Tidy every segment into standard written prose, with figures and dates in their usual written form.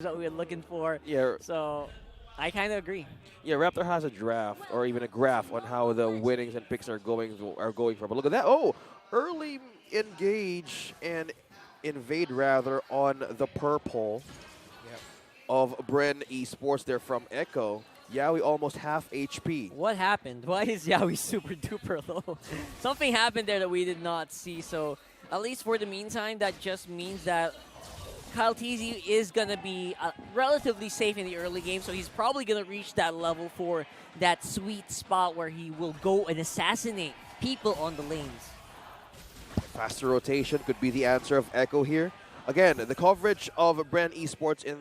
that we were looking for. Yeah, So I kind of agree. yeah. Raptor has a draft or even a graph on how the winnings and picks are going for. But look at that! Oh, early engage and invade rather on the purple Yep. of BREN Esports. They're from Echo. Yaoi almost half HP. What happened? Why is Yaoi super duper low? Something happened there that we did not see. So at least for the meantime, that just means that Kyle Teasy is going to be relatively safe in the early game. So he's probably going to reach that level for that sweet spot where he will go and assassinate people on the lanes. Faster rotation could be the answer of Echo here. Again, the coverage of BREN Esports in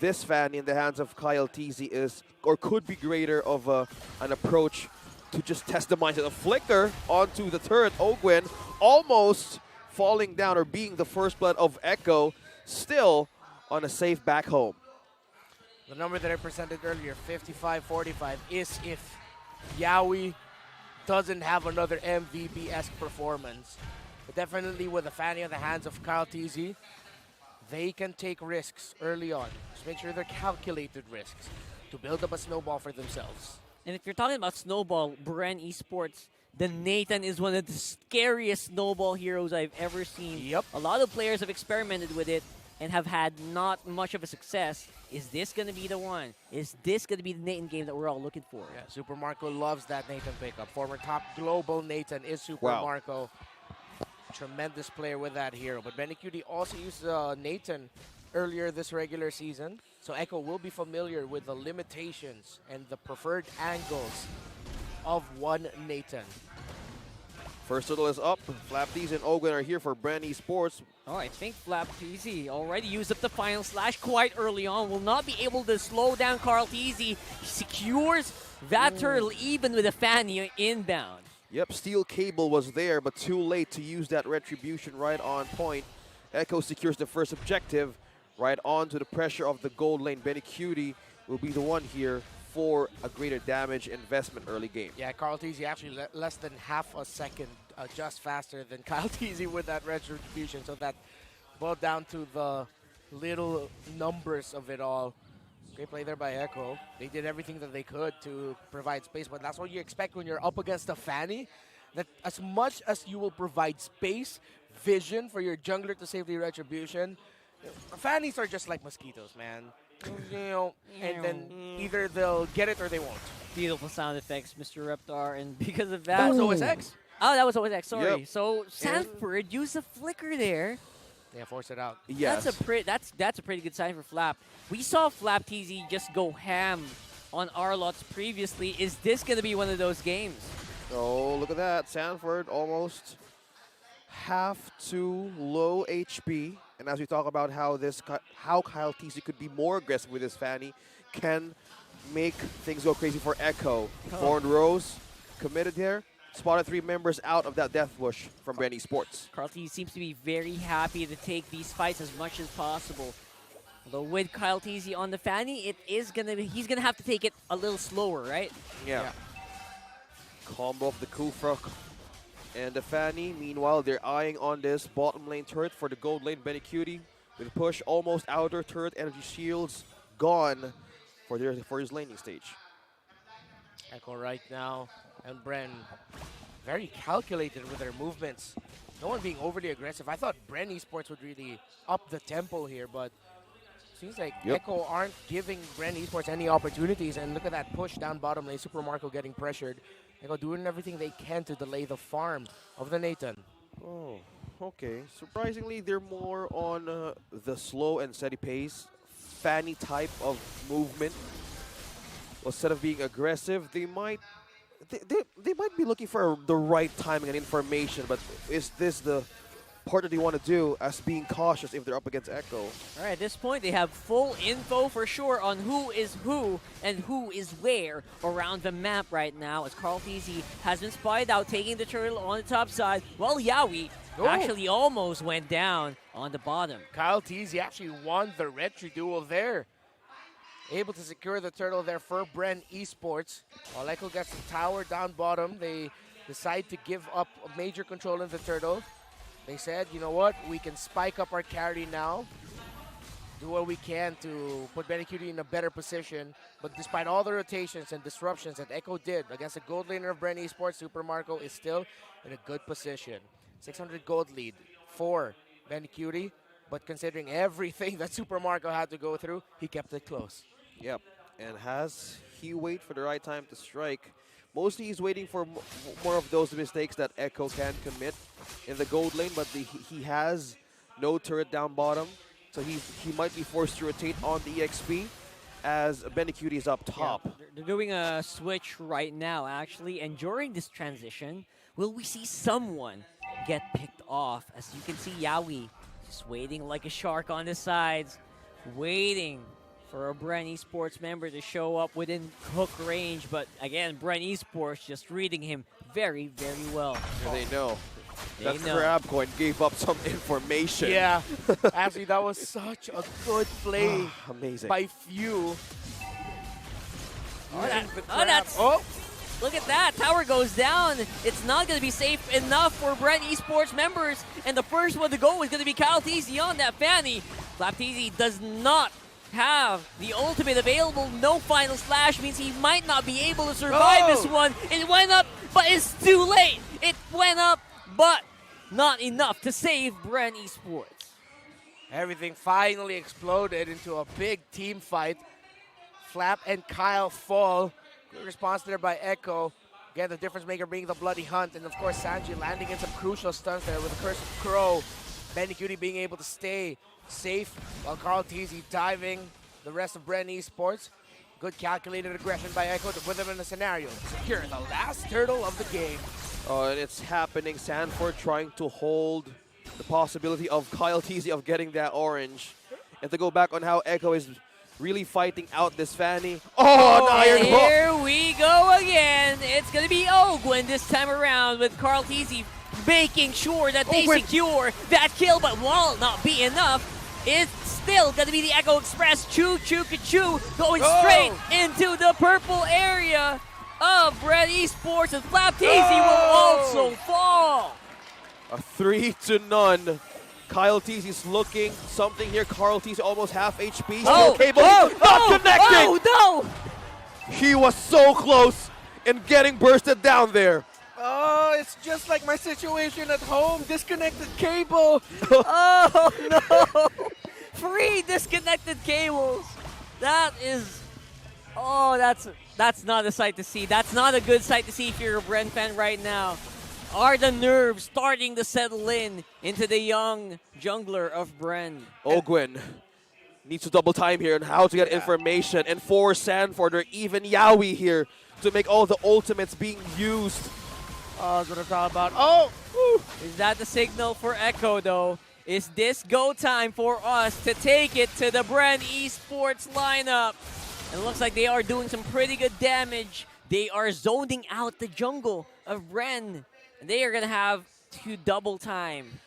this fan in the hands of Kyle Teasy is, or could be greater of an approach to just test the mindset of Flicker onto the turret. Ogwen almost falling down or being the first blood of Echo, still on a safe back home. The number that I presented earlier, 55-45, is if Yaoi doesn't have another MVP-esque performance. But definitely with the fanny on the hands of Kyle Teasy, they can take risks early on. Just make sure they're calculated risks to build up a snowball for themselves. And if you're talking about Snowball, BREN Esports, the Nathan is one of the scariest Snowball heroes I've ever seen. Yep. A lot of players have experimented with it and have had not much of a success. Is this going to be the one? Is this going to be the Nathan game that we're all looking for? Yeah, Super Marco loves that Nathan pickup. Former top global Nathan is Super Wow. Marco. Tremendous player with that hero. But Benecutie also used Nathan earlier this regular season. So Echo will be familiar with the limitations and the preferred angles of one Nathan. First turtle is up. Flapdies and Ogwen are here for BREN Esports. Oh, I think Flap Teasy already used up the final slash quite early on. Will not be able to slow down Carl Teasy. He secures that turtle even with a fanny inbound. Yep, steel cable was there, but too late to use that retribution right on point. Echo secures the first objective. Right on to the pressure of the gold lane. Benecutie will be the one here for a greater damage investment early game. Yeah, Carl Teasy actually less than half a second just faster than Kyle Teasy with that retribution. So that boiled down to the little numbers of it all. Great play there by Echo. They did everything that they could to provide space, but that's what you expect when you're up against a Fanny. That as much as you will provide space, vision for your jungler to save the retribution, Fannies are just like mosquitoes, man. You know, and then either they'll get it or they won't. Beautiful sound effects, Mr. Reptar, and because of That that... was OSX. Oh, that was OSX, sorry. Yep. So Sanford used a flicker there. Yeah, force it out. Yes. That's a pretty good sign for Flap. We saw Flap TZ just go ham on Arlots previously. Is this going to be one of those games? Oh, look at that. Sanford almost half to low HP. And as we talk about how Kyle Teasy could be more aggressive with his Fanny, can make things go crazy for Echo. Horned Rose committed here. Spotted 3 members out of that death bush from BREN Esports. Carl TZ seems to be very happy to take these fights as much as possible. Although with Kyle TZ on the Fanny, he's gonna have to take it a little slower, right? Yeah. Combo of the Kufra and the Fanny. Meanwhile, they're eyeing on this bottom lane turret for the gold lane. Benecutie with a push, almost outer turret, energy shields gone for his laning stage. Echo right now, and BREN very calculated with their movements. No one being overly aggressive. I thought BREN Esports would really up the tempo here, but seems like Echo aren't giving BREN Esports any opportunities. And look at that push down bottom lane. Super Marco getting pressured. Echo doing everything they can to delay the farm of the Nathan. Oh, okay. Surprisingly, they're more on the slow and steady pace, Fanny type of movement. Instead of being aggressive, they might be looking for the right timing and information. But is this the part that they want to do as being cautious if they're up against Echo? All right, at this point, they have full info for sure on who is who and who is where around the map right now, as Carl TZ has been spied out, taking the turtle on the top side, while Yaoi actually almost went down on the bottom. Kyle TZ actually won the retry duel there. Able to secure the turtle there for BREN Esports. While Echo gets the tower down bottom, they decide to give up a major control of the turtle. They said, you know what, we can spike up our carry now. do what we can to put Benecutie in a better position. But despite all the rotations and disruptions that Echo did against the gold laner of BREN Esports, Super Marco is still in a good position. 600 gold lead for Benecutie, but considering everything that Super Marco had to go through, he kept it close. Yep. And has he wait for the right time to strike? Mostly he's waiting for more of those mistakes that Echo can commit in the gold lane, but he has no turret down bottom, so he might be forced to rotate on the EXP as Benecutie is up top. Yeah, they're doing a switch right now, actually, and during this transition, will we see someone get picked off? As you can see, Yawi just waiting like a shark on the sides, waiting for a BREN Esports member to show up within hook range. But again, BREN Esports just reading him very, very well. And they know. They That know. Crab Coin gave up some information. Yeah, actually, that was such a good play Amazing. by Few. Oh, look at that. Tower goes down. It's not going to be safe enough for BREN Esports members. And the first one to go is going to be KyleTzy on that Fanny. KyleTzy does not have the ultimate available. No final slash means he might not be able to survive this one. It went up, but it's too late. It went up, but not enough to save BREN Esports. Everything finally exploded into a big team fight. Flap and Kyle fall. Good response there by Echo. Again, the difference maker being the Bloody Hunt. And of course, Sanji landing in some crucial stunts there with the Curse of Crow. Benecutie being able to stay safe while KyleTzy diving the rest of BREN Esports. Good calculated aggression by Echo to put them in a scenario. Secure the last turtle of the game. Oh, and it's happening. Sanford trying to hold the possibility of KyleTzy of getting that orange. And to go back on how Echo is really fighting out this Fanny. Oh, an iron hook! Here we go again. It's going to be Ogwin this time around with KyleTzy making sure that they secure that kill. But while not be enough, it's still going to be the Echo Express. Choo Choo Ka-Choo going straight into the purple area of BREN Esports, and KyleTzy will also fall. A 3-0. KyleTzy is looking something here. KyleTzy almost half HP. Cable not connecting. Oh, no! He was so close in getting bursted down there. Oh, it's just like my situation at home. Disconnected cable. Oh, no! 3 disconnected cables. That is... Oh, that's not a sight to see. That's not a good sight to see if you're a BREN fan right now. Are the nerves starting to settle in into the young jungler of BREN? Ogwin needs to double time here on how to get information and force Sanford or even Yawi here to make all the ultimates being used. Oh, that's what I'm talking about. Oh! Is that the signal for Echo, though? Is this go time for us to take it to the BREN Esports lineup? And it looks like they are doing some pretty good damage. They are zoning out the jungle of BREN. And they are going to have to double time.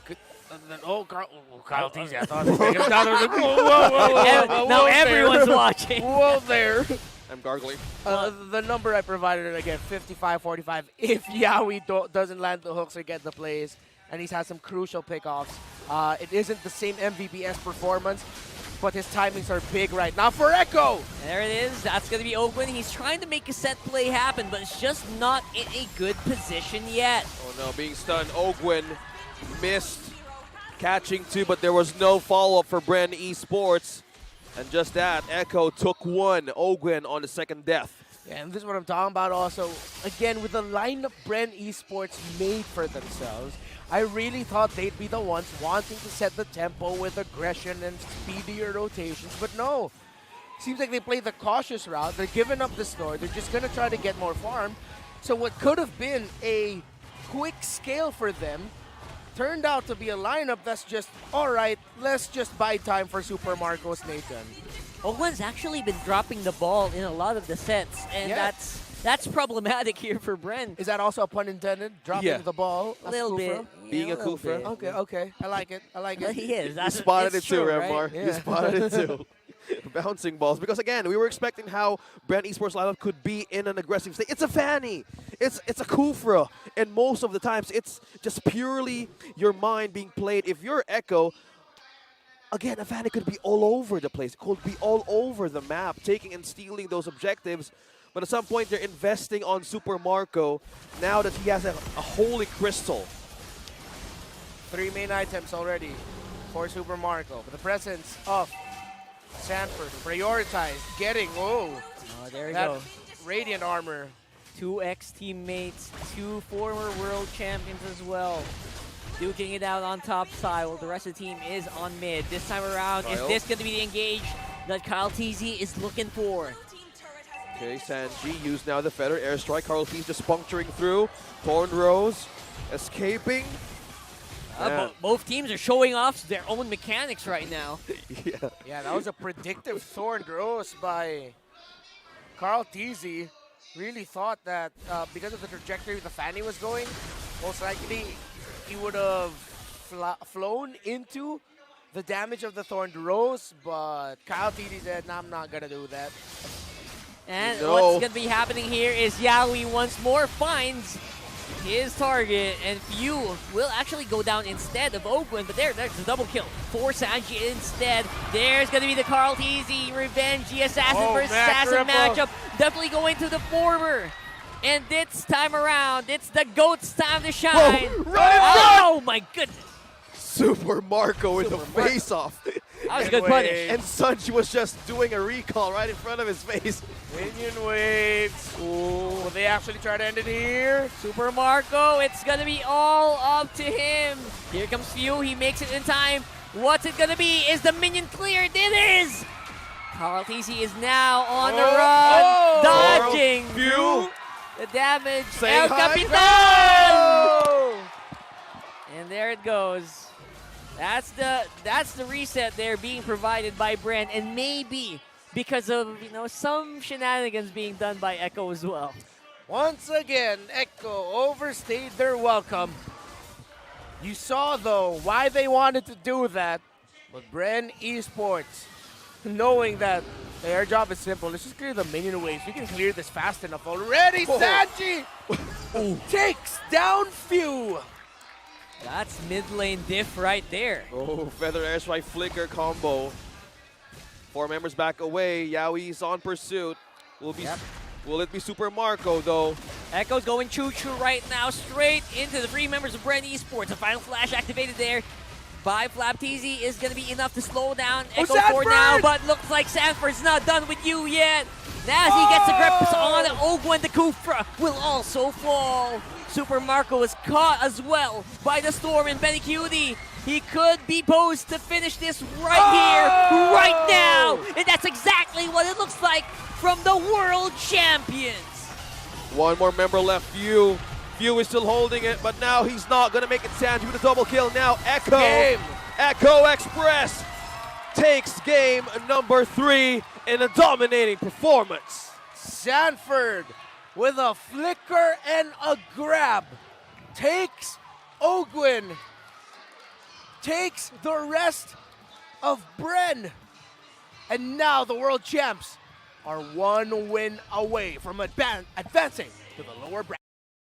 KyleTzy, I thought whoa, now everyone's watching. Whoa there. I'm gargling. The number I provided, again, 55-45. If Yawi doesn't land the hooks or get the plays, and he's had some crucial pickoffs. It isn't the same MVPS performance, but his timings are big right now for Echo. There it is. That's going to be Ogwin. He's trying to make a set play happen, but it's just not in a good position yet. Oh no, being stunned. Ogwin missed catching two, but there was no follow-up for BREN Esports. And just that, Echo took one. Ogwin on the second death. Yeah, and this is what I'm talking about also. Again, with the lineup BREN Esports made for themselves, I really thought they'd be the ones wanting to set the tempo with aggression and speedier rotations, but no. Seems like they played the cautious route. They're giving up the snore. They're just going to try to get more farm. So what could have been a quick scale for them turned out to be a lineup that's just, all right, let's just buy time for Super Marcos Nathan. Ogwin's actually been dropping the ball in a lot of the sets, and that's problematic here for BREN. Is that also a pun intended? Dropping the ball? A little bit. Being a little Kufra. bit. Okay, okay. I like it. I like But it. he is. You That's, spotted it it's too, true, Remar. right? You spotted it too. Bouncing balls. Because again, we were expecting how BREN Esports lineup could be in an aggressive state. It's a Fanny. It's a Kufra. And most of the times, it's just purely your mind being played. If you're Echo, again, Avani could be all over the place, could be all over the map, taking and stealing those objectives. But at some point, they're investing on Super Marco now that he has a Holy Crystal. 3 main items already for Super Marco. But the presence of Sanford prioritized getting, Oh, there you that go. Radiant armor. 2 ex-teammates, 2 former world champions as well. Duking it out on top side while the rest of the team is on mid. This time around, is this going to be the engage that Kyle TZ is looking for? Okay, Sanji used now the Feather Airstrike. Carl T's just puncturing through. Thorn Rose escaping. Both teams are showing off their own mechanics right now. Yeah. Yeah, that was a predictive Thorn Rose by Carl TZ. Really thought that because of the trajectory the Fanny was going, most likely he would have flown into the damage of the Thorn Rose, but Kyle TZ said, nah, I'm not going to do that. And what's going to be happening here is Yaoi once more finds his target, and Few will actually go down instead of Ogwin, but there's a double kill for Sanji instead. There's going to be the Carl TZ Revenge, the Assassin versus Assassin matchup. Definitely going to the former. And this time around, it's the GOAT's time to shine. Whoa, right oh my goodness. Super Marco with a face-off. That was a good punish. And Sanji was just doing a recall right in front of his face. Minion waves. Ooh. Will they actually try to end it here? Super Marco, it's going to be all up to him. Here comes Few, he makes it in time. What's it going to be? Is the minion cleared? It is! Carl TZ is now on the run, dodging Few. the damage. Saying El hi. Capitan! And there it goes. That's the reset there being provided by BREN, and maybe because of some shenanigans being done by Echo as well. Once again, Echo overstayed their welcome. You saw though why they wanted to do that, but BREN Esports, knowing that their job is simple, let's just clear the minion waves. We can clear this fast enough already. Sanji takes down Few. That's mid lane diff right there. Oh, Feather Airstrike Flicker combo. 4 members back away. Yaoi's on pursuit. Will it be Super Marco though? Echo's going choo-choo right now, straight into the 3 members of BREN Esports. A final flash activated there by Flap TZ is going to be enough to slow down Echo for now, but looks like Sanford's not done with you yet. As he gets the grips on Ogwen, the Kufra will also fall. Super Marco is caught as well by the Storm and Benny Cutie. He could be posed to finish this right here, right now. And that's exactly what it looks like from the World Champions. 1 more member left, Few. Few is still holding it, but now he's not going to make it. Sanji with a double kill now. Echo. Echo Express takes game number 3 in a dominating performance. Sanford with a flicker and a grab takes Ogwin, takes the rest of BREN, and now the world champs are 1 win away from advancing to the lower bracket.